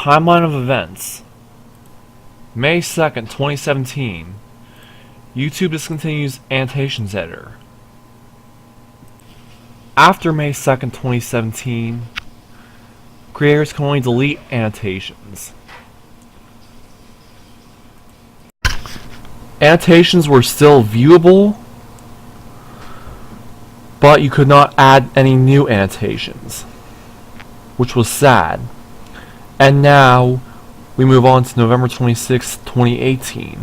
Timeline of events. May 2nd, 2017. YouTube discontinues Annotations editor. After May 2nd, 2017, creators can only delete annotations. Annotations were still viewable, but you could not add any new annotations, which was sad. And now we move on to November 26, 2018.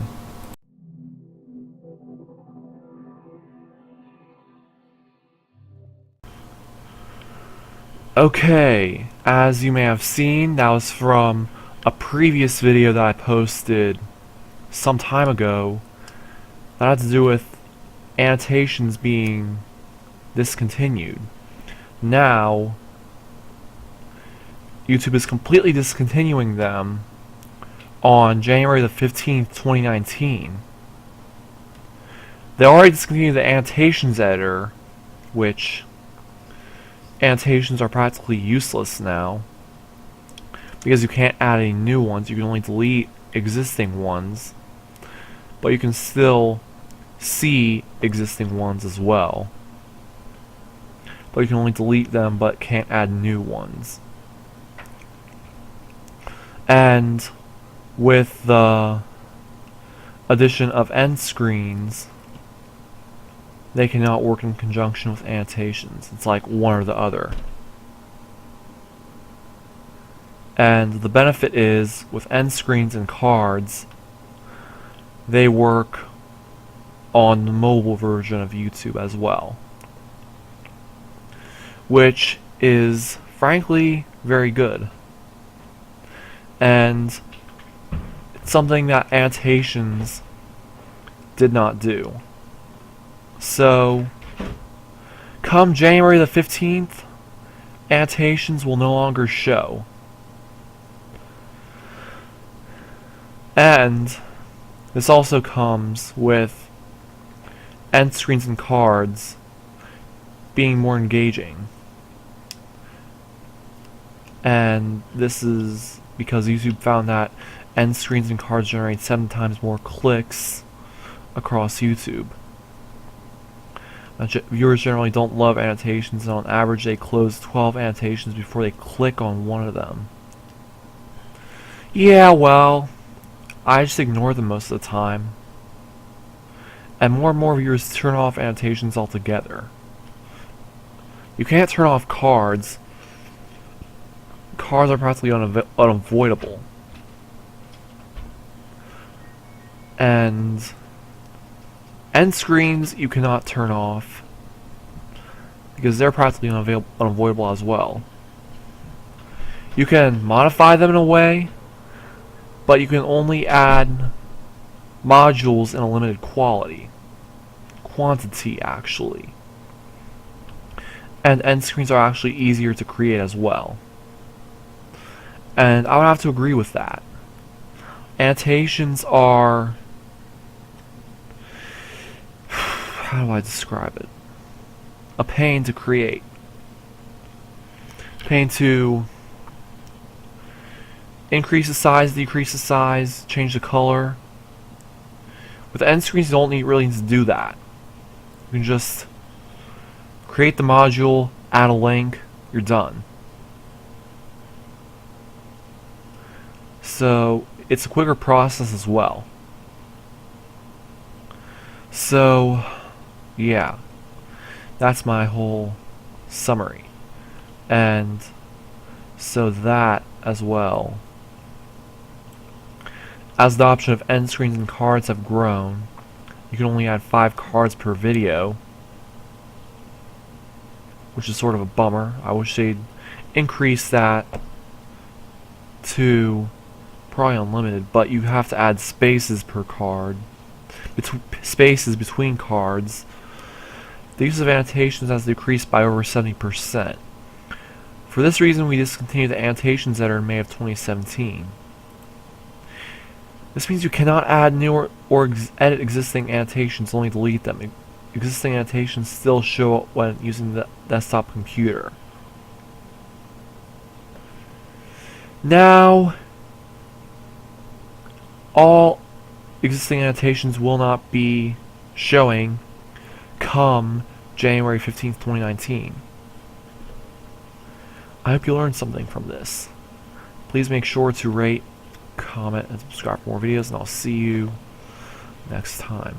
Okay, as you may have seen, that was from a previous video that I posted some time ago that had to do with annotations being discontinued. Now, YouTube is completely discontinuing them on January the 15th, 2019. They already discontinued the Annotations editor, which annotations are practically useless now because you can't add any new ones. You can only delete existing ones, but you can still see existing ones as well. But you can only delete them but can't add new ones. And with the addition of end screens, they cannot work in conjunction with annotations. It's like one or the other. And the benefit is, with end screens and cards, they work on the mobile version of YouTube as well, which is frankly very good. And it's something that annotations did not do. So, come January the 15th, annotations will no longer show. And this also comes with end screens and cards being more engaging. And this is because YouTube found that end screens and cards generate 7 times more clicks across YouTube. Viewers generally don't love annotations, and on average they close 12 annotations before they click on one of them. Yeah, well, I just ignore them most of the time. And more viewers turn off annotations altogether. You can't turn off cards. Cards are practically unavoidable. And end screens you cannot turn off because they're practically unavoidable as well. You can modify them in a way, but you can only add modules in a limited quantity actually. And end screens are actually easier to create as well. And I would have to agree with that. Annotations are, how do I describe it? A pain to create. Pain to increase the size, decrease the size, change the color. With end screens, you don't really need to do that. You can just create the module, add a link, you're done. So it's a quicker process as well. So yeah, that's my whole summary. And so that as well, as the option of end screens and cards have grown, you can only add 5 cards per video, which is sort of a bummer. I wish they'd increase that to probably unlimited, but you have to add spaces per card, spaces between cards. The use of annotations has decreased by over 70%. For this reason, we discontinued the Annotations editor in May of 2017. This means you cannot add new or edit existing annotations, only delete them. Existing annotations still show up when using the desktop computer. Now, all existing annotations will not be showing come January 15th, 2019. I hope you learned something from this. Please make sure to rate, comment, and subscribe for more videos, and I'll see you next time.